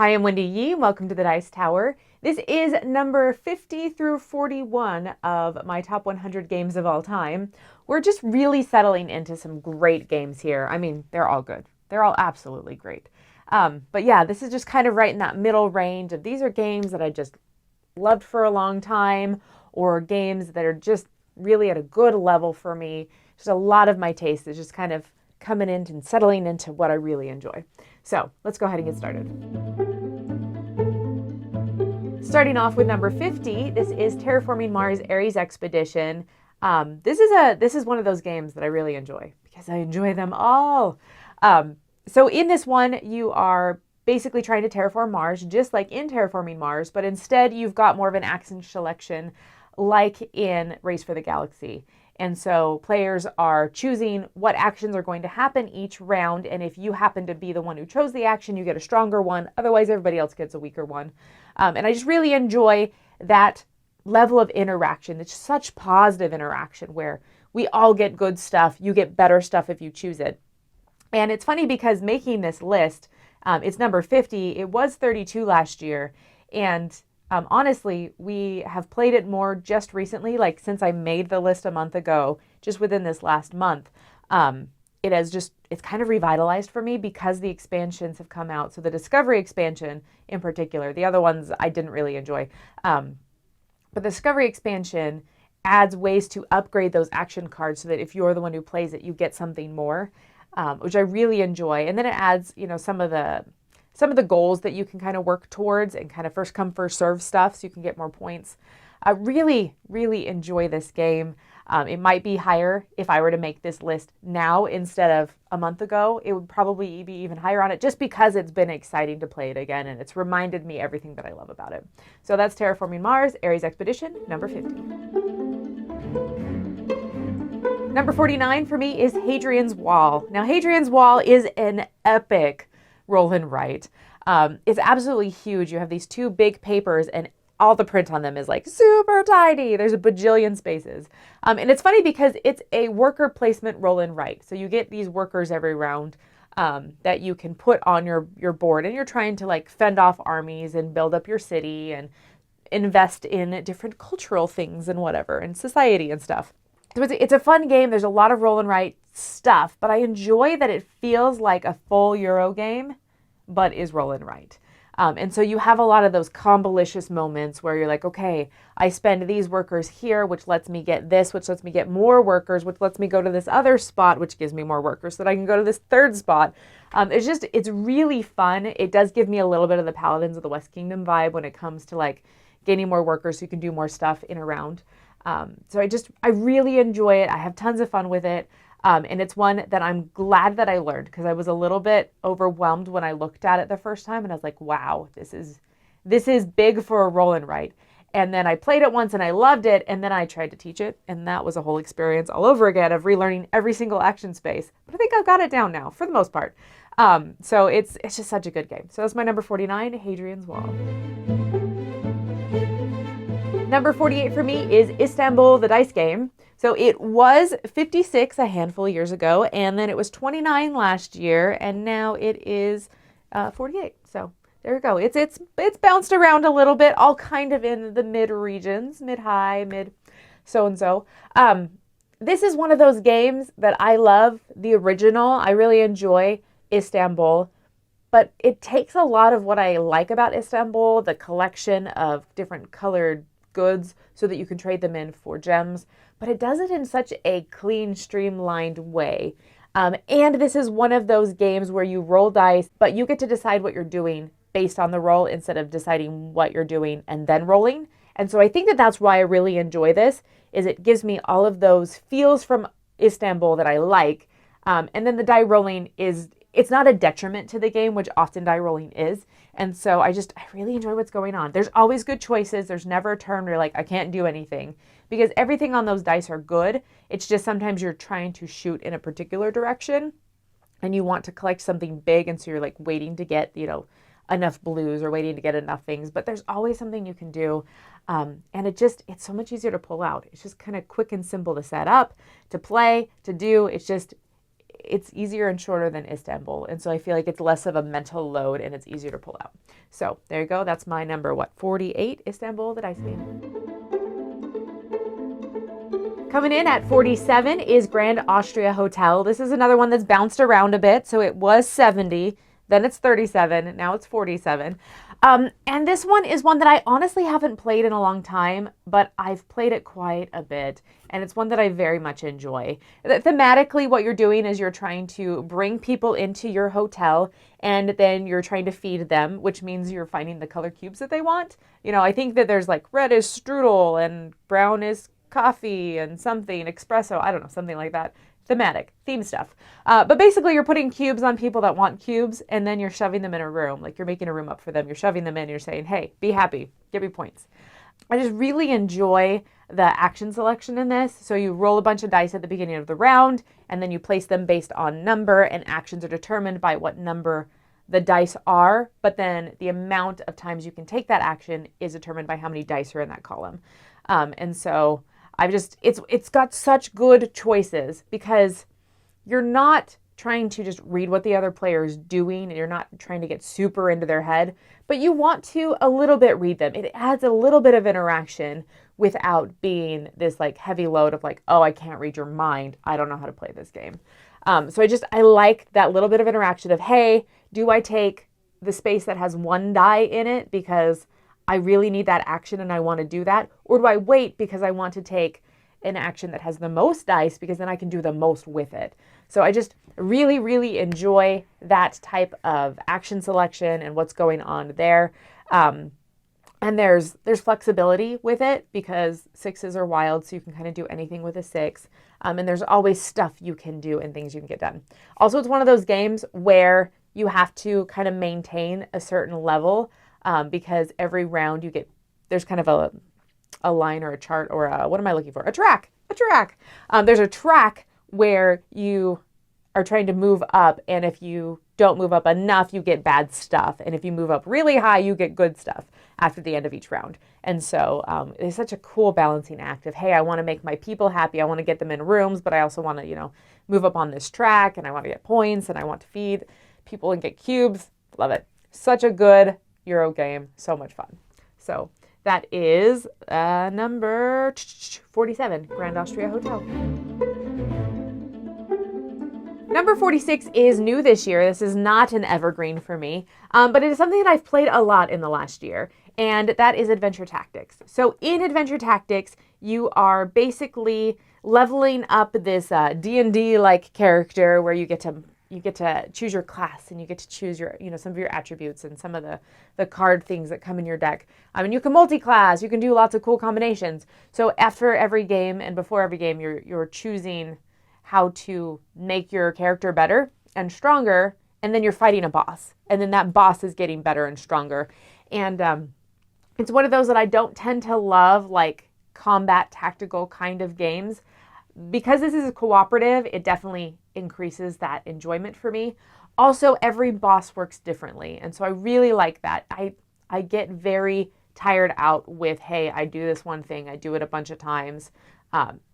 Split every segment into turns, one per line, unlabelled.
Hi, I'm Wendy Yi. Welcome to the Dice Tower. This is number 50 through 41 of my top 100 games of all time. We're just really settling into some great games here. I mean, they're all good. They're all absolutely great. But yeah, this is just kind of right in that middle range of these are games that I just loved for a long time, or games that are just really at a good level for me. Just a lot of my taste is just kind of coming in and settling into what I really enjoy. So let's go ahead and get started. Starting off with number 50, this is Terraforming Mars Ares Expedition. This is one of those games that I really enjoy because I enjoy them all. So in this one, you are basically trying to terraform Mars, just like in Terraforming Mars, but instead you've got more of an action selection like in Race for the Galaxy. And so players are choosing what actions are going to happen each round. And if you happen to be the one who chose the action, you get a stronger one. Otherwise, everybody else gets a weaker one. And I just really enjoy that level of interaction. It's such positive interaction where we all get good stuff. You get better stuff if you choose it. And it's funny because making this list, it's number 50. It was 32 last year. And honestly, we have played it more just recently, like since I made the list a month ago, just within this last month. It's kind of revitalized for me because the expansions have come out. So the Discovery expansion in particular, the other ones I didn't really enjoy. But the Discovery expansion adds ways to upgrade those action cards so that if you're the one who plays it, you get something more, which I really enjoy. And then it adds, some of the goals that you can kind of work towards and kind of first come, first serve stuff so you can get more points. I really, really enjoy this game. It might be higher if I were to make this list now instead of a month ago. It would probably be even higher on it just because it's been exciting to play it again and it's reminded me everything that I love about it. So that's Terraforming Mars, Ares Expedition, number 50. Number 49 for me is Hadrian's Wall. Now, Hadrian's Wall is an epic roll and write. It's absolutely huge. You have these two big papers and all the print on them is like super tiny. There's a bajillion spaces. And it's funny because it's a worker placement roll and write. So you get these workers every round that you can put on your board, and you're trying to like fend off armies and build up your city and invest in different cultural things and whatever and society and stuff. So it's a fun game. There's a lot of roll and write stuff, but I enjoy that it feels like a full Euro game, but is roll and write. And so you have a lot of those convolutious moments where you're like, okay, I spend these workers here, which lets me get this, which lets me get more workers, which lets me go to this other spot, which gives me more workers so that I can go to this third spot. It's really fun. It does give me a little bit of the Paladins of the West Kingdom vibe when it comes to like gaining more workers so you can do more stuff in a round. So I really enjoy it. I have tons of fun with it. And it's one that I'm glad that I learned because I was a little bit overwhelmed when I looked at it the first time and I was like, wow, this is big for a roll and write. And then I played it once and I loved it. And then I tried to teach it. And that was a whole experience all over again of relearning every single action space. But I think I've got it down now for the most part. So it's just such a good game. So that's my number 49, Hadrian's Wall. Number 48 for me is Istanbul, the dice game. So it was 56 a handful of years ago, and then it was 29 last year, and now it is 48. So there you go. It's bounced around a little bit, all kind of in the mid regions, mid high, mid so and so. This is one of those games that I love. The original, I really enjoy Istanbul, but it takes a lot of what I like about Istanbul, the collection of different colored goods so that you can trade them in for gems, but it does it in such a clean, streamlined way. And this is one of those games where you roll dice, but you get to decide what you're doing based on the roll instead of deciding what you're doing and then rolling. And so I think that that's why I really enjoy this, is it gives me all of those feels from Istanbul that I like. And then the die rolling it's not a detriment to the game, which often die rolling is. And so I really enjoy what's going on. There's always good choices. There's never a turn where you're like, I can't do anything, because everything on those dice are good. It's just sometimes you're trying to shoot in a particular direction and you want to collect something big. And so you're like waiting to get, enough blues or waiting to get enough things, but there's always something you can do. And it's so much easier to pull out. It's just kind of quick and simple to set up, to play, to do. it's easier and shorter than Istanbul. And so I feel like it's less of a mental load and it's easier to pull out. So there you go. That's my number, 48, Istanbul, the dice game. Coming in at 47 is Grand Austria Hotel. This is another one that's bounced around a bit. So it was 70, then it's 37, now it's 47. And this one is one that I honestly haven't played in a long time, but I've played it quite a bit. And it's one that I very much enjoy. Thematically, what you're doing is you're trying to bring people into your hotel and then you're trying to feed them, which means you're finding the color cubes that they want. You know, I think that there's like red is strudel and brown is coffee and something, espresso, I don't know, something like that. Thematic, theme stuff. But basically you're putting cubes on people that want cubes and then you're shoving them in a room. Like you're making a room up for them. You're shoving them in. You're saying, hey, be happy. Give me points. I just really enjoy the action selection in this. So you roll a bunch of dice at the beginning of the round and then you place them based on number, and actions are determined by what number the dice are. But then the amount of times you can take that action is determined by how many dice are in that column. And so it's got such good choices because you're not trying to just read what the other player is doing and you're not trying to get super into their head, but you want to a little bit read them. It adds a little bit of interaction without being this like heavy load of like, oh, I can't read your mind. I don't know how to play this game. So I like that little bit of interaction of, hey, do I take the space that has one die in it because I really need that action and I want to do that? Or do I wait because I want to take an action that has the most dice because then I can do the most with it? So I just really, really enjoy that type of action selection and what's going on there. And there's flexibility with it because sixes are wild, so you can kind of do anything with a six. And there's always stuff you can do and things you can get done. Also, it's one of those games where you have to kind of maintain a certain level because every round there's kind of a line or a chart or what am I looking for? A track. There's a track where you are trying to move up, and if you don't move up enough, you get bad stuff. And if you move up really high, you get good stuff after the end of each round. And so it's such a cool balancing act of, hey, I want to make my people happy. I want to get them in rooms, but I also want to, move up on this track, and I want to get points, and I want to feed people and get cubes. Love it. Such a good Euro game. So much fun. So that is number 47, Grand Austria Hotel. Number 46 is new this year. This is not an evergreen for me, but it is something that I've played a lot in the last year, and that is Adventure Tactics. So in Adventure Tactics, you are basically leveling up this D&D-like character where you get to choose your class and you get to choose your, some of your attributes and some of the card things that come in your deck. And you can multi-class, you can do lots of cool combinations. So after every game and before every game, you're choosing how to make your character better and stronger, and then you're fighting a boss. And then that boss is getting better and stronger. And it's one of those that I don't tend to love, like combat tactical kind of games. Because this is cooperative, it definitely increases that enjoyment for me. Also, every boss works differently. And so I really like that. I get very tired out with, hey, I do this one thing, I do it a bunch of times.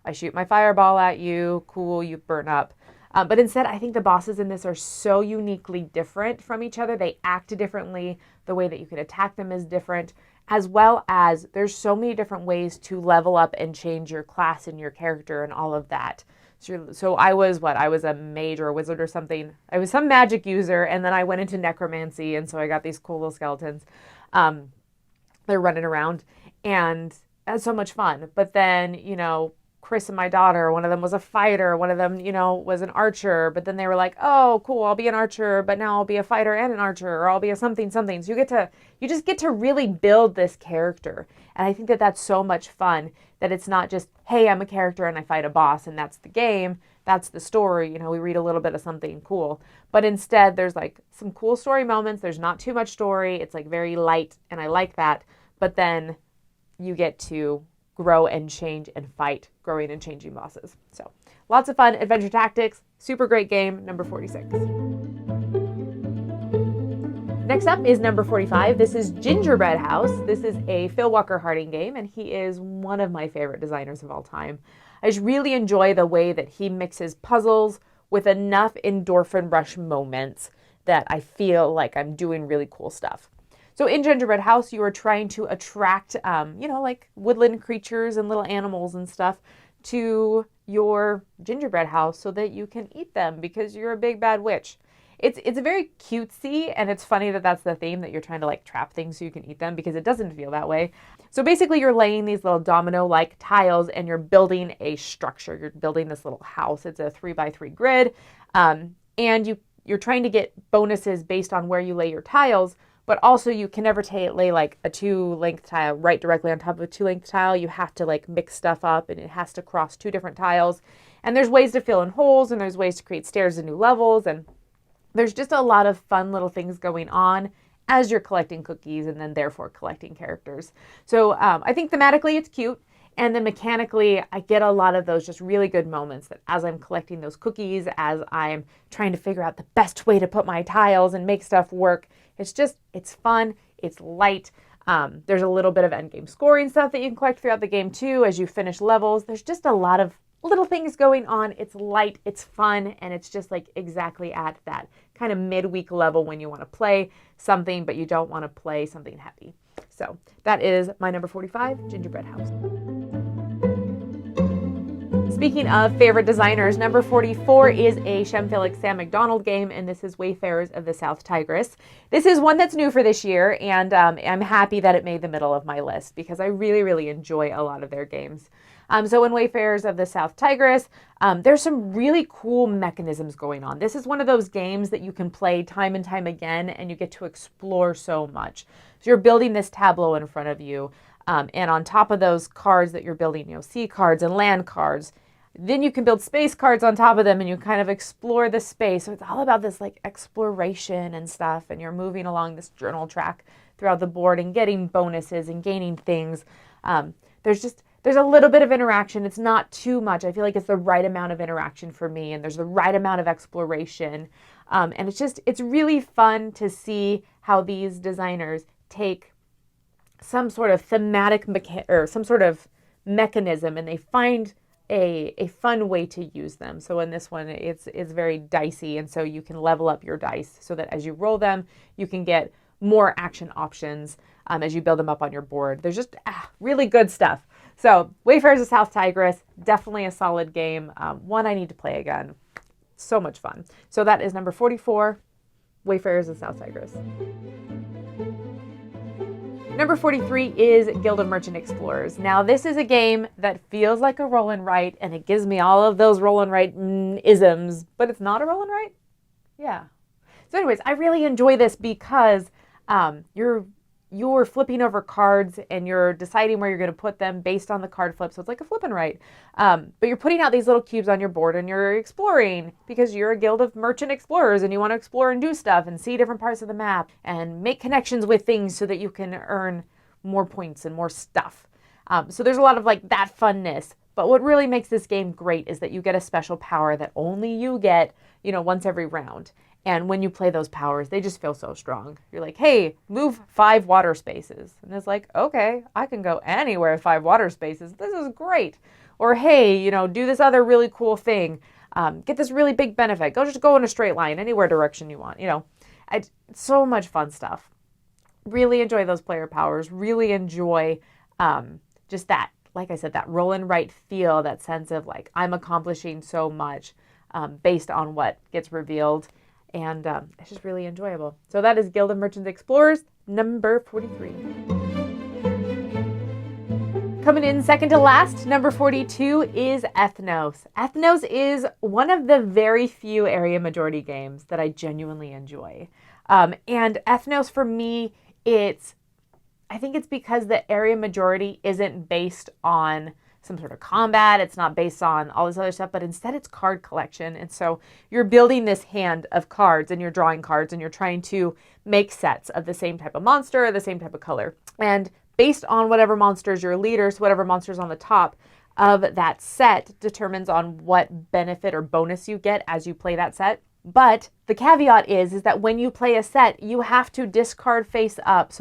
I shoot my fireball at you, cool, you burn up. But instead, I think the bosses in this are so uniquely different from each other. They act differently. The way that you can attack them is different, as well as there's so many different ways to level up and change your class and your character and all of that. So I was a mage or a wizard or something. I was some magic user, and then I went into necromancy, and so I got these cool little skeletons. They're running around, and that's so much fun. But then, Chris and my daughter, one of them was a fighter, one of them, was an archer, but then they were like, oh, cool, I'll be an archer, but now I'll be a fighter and an archer, or I'll be a something. So you just get to really build this character. And I think that that's so much fun, that it's not just, hey, I'm a character and I fight a boss and that's the game, that's the story, we read a little bit of something cool. But instead, there's like some cool story moments, there's not too much story, it's like very light, and I like that. But then you get to grow and change and fight growing and changing bosses. So lots of fun. Adventure Tactics, super great game, number 46. Next up is number 45. This is Gingerbread House. This is a Phil Walker Harding game, and he is one of my favorite designers of all time. I just really enjoy the way that he mixes puzzles with enough endorphin rush moments that I feel like I'm doing really cool stuff. So in Gingerbread House, you are trying to attract, like woodland creatures and little animals and stuff to your gingerbread house so that you can eat them because you're a big bad witch. It's very cutesy, and it's funny that that's the theme, that you're trying to like trap things so you can eat them, because it doesn't feel that way. So basically you're laying these little domino-like tiles and you're building a structure. You're building this little house. It's a 3x3 grid. And you're trying to get bonuses based on where you lay your tiles, but also you can never lay like a 2-length tile right directly on top of a 2-length tile. You have to like mix stuff up, and it has to cross 2 different tiles. And there's ways to fill in holes, and there's ways to create stairs and new levels, and there's just a lot of fun little things going on as you're collecting cookies and then therefore collecting characters. So I think thematically it's cute. And then mechanically, I get a lot of those just really good moments that as I'm collecting those cookies, as I'm trying to figure out the best way to put my tiles and make stuff work, it's fun, it's light. There's a little bit of endgame scoring stuff that you can collect throughout the game too as you finish levels. There's just a lot of little things going on. It's light, it's fun, and it's just like exactly at that kind of midweek level when you want to play something, but you don't want to play something heavy. So that is my number 45, Gingerbread House. Speaking of favorite designers, number 44 is a Shem Felix Sam McDonald game, and this is Wayfarers of the South Tigris. This is one that's new for this year, and I'm happy that it made the middle of my list because I really, really enjoy a lot of their games. So in Wayfarers of the South Tigris, there's some really cool mechanisms going on. This is one of those games that you can play time and time again, and you get to explore so much. So you're building this tableau in front of you, and on top of those cards that you're building, sea cards and land cards, then you can build space cards on top of them, and you kind of explore the space. So it's all about this like exploration and stuff, and you're moving along this journal track throughout the board and getting bonuses and gaining things. There's a little bit of interaction. It's not too much. I feel like it's the right amount of interaction for me, and there's the right amount of exploration. And it's really fun to see how these designers take some sort of thematic or some sort of mechanism, and they find a fun way to use them. So in this one, it's very dicey, and so you can level up your dice so that as you roll them, you can get more action options as you build them up on your board. There's just really good stuff. So Wayfarers of South Tigris, definitely a solid game. One I need to play again. So much fun. So that is number 44, Wayfarers of South Tigris. Number 43 is Guild of Merchant Explorers. Now, this is a game that feels like a roll and write, and it gives me all of those roll and write isms, but it's not a roll and write? Yeah. So anyways, I really enjoy this because you're flipping over cards and you're deciding where you're going to put them based on the card flip. So it's like a flip and write. But you're putting out these little cubes on your board and you're exploring because you're a guild of merchant explorers and you want to explore and do stuff and see different parts of the map and make connections with things so that you can earn more points and more stuff. So there's a lot of like that funness. But what really makes this game great is that you get a special power that only you get, once every round. And when you play those powers, they just feel so strong. You're like, hey, move 5 water spaces. And it's like, okay, I can go anywhere 5 water spaces. This is great. Or, hey, do this other really cool thing. Get this really big benefit. Just go in a straight line, anywhere direction you want. It's so much fun stuff. Really enjoy those player powers. Really enjoy just that, like I said, that roll and write feel, that sense of like, I'm accomplishing so much based on what gets revealed. And it's just really enjoyable. So that is Guild of Merchant Explorers, number 43. Coming in second to last, number 42 is Ethnos. Ethnos is one of the very few area majority games that I genuinely enjoy. And Ethnos for me, I think it's because the area majority isn't based on some sort of combat. It's not based on all this other stuff, but instead it's card collection. And so you're building this hand of cards and you're drawing cards and you're trying to make sets of the same type of monster or the same type of color. And based on whatever monster's your leader, so whatever monster's on the top of that set determines on what benefit or bonus you get as you play that set. But the caveat is that when you play a set, you have to discard face up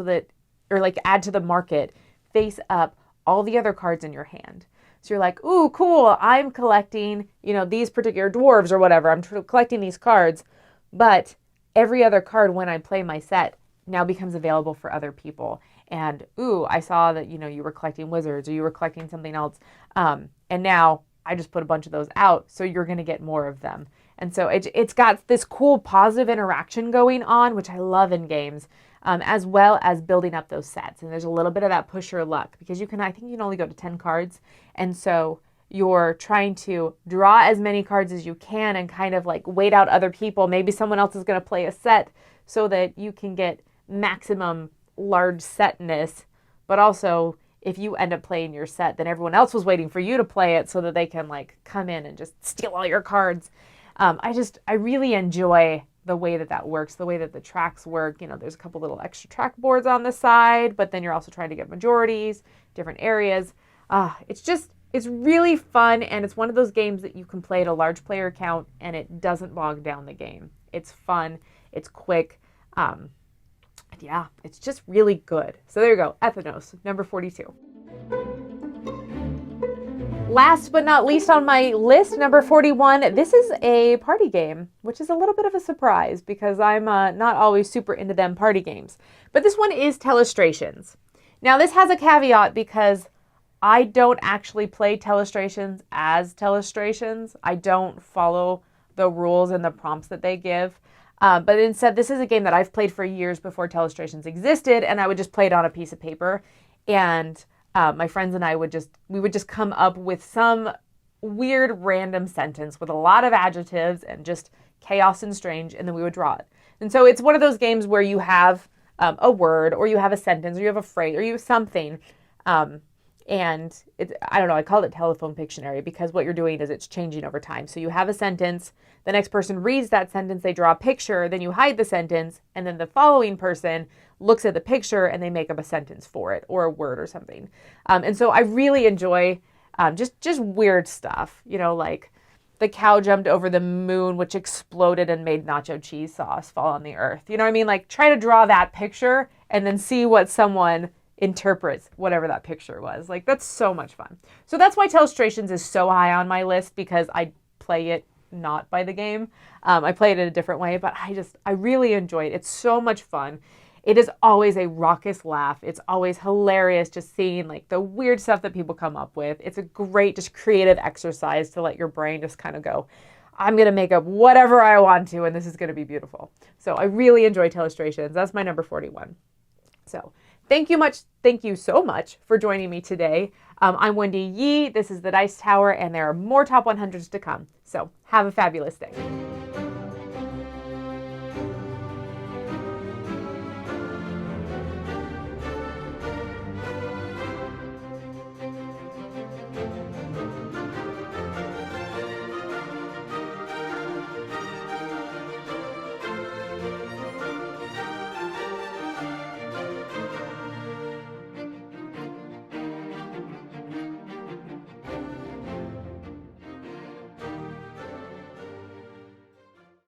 or add to the market face up all the other cards in your hand. So you're like, ooh, cool, I'm collecting, these particular dwarves or whatever. I'm collecting these cards, but every other card when I play my set now becomes available for other people. And ooh, I saw that, you were collecting wizards or you were collecting something else. And now I just put a bunch of those out, so you're going to get more of them. And so it's got this cool positive interaction going on, which I love in games, as well as building up those sets. And there's a little bit of that push your luck because I think you can only go to 10 cards. And so you're trying to draw as many cards as you can and kind of like wait out other people. Maybe someone else is going to play a set so that you can get maximum large setness. But also, if you end up playing your set, then everyone else was waiting for you to play it so that they can like come in and just steal all your cards. I really enjoy the way that works, the way that the tracks work. There's a couple little extra track boards on the side, but then you're also trying to get majorities, different areas. It's really fun, and it's one of those games that you can play at a large player count, and it doesn't bog down the game. It's fun, it's quick, it's just really good. So there you go, Ethnos, number 42. Last but not least on my list, number 41, this is a party game, which is a little bit of a surprise because I'm not always super into them party games. But this one is Telestrations. Now, this has a caveat because I don't actually play Telestrations as Telestrations. I don't follow the rules and the prompts that they give. But instead, this is a game that I've played for years before Telestrations existed, and I would just play it on a piece of paper. And my friends and I would just come up with some weird random sentence with a lot of adjectives and just chaos and strange, and then we would draw it. And so it's one of those games where you have a word, or you have a sentence, or you have a phrase, or you have something. And I don't know, I called it telephone Pictionary because what you're doing is it's changing over time. So you have a sentence, the next person reads that sentence, they draw a picture, then you hide the sentence, and then the following person looks at the picture and they make up a sentence for it or a word or something. And so I really enjoy just weird stuff, like the cow jumped over the moon, which exploded and made nacho cheese sauce fall on the earth. You know what I mean? Like try to draw that picture and then see what someone interprets whatever that picture was. Like that's so much fun. So that's why Telestrations is so high on my list, because I play it not by the game. I play it in a different way, but I really enjoy it. It's so much fun. It is always a raucous laugh. It's always hilarious just seeing like the weird stuff that people come up with. It's a great just creative exercise to let your brain just kind of go, I'm going to make up whatever I want to, and this is going to be beautiful. So I really enjoy Telestrations. That's my number 41. So thank you so much for joining me today. I'm Wendy Yi. This is the Dice Tower, and there are more Top 100s to come. So have a fabulous day.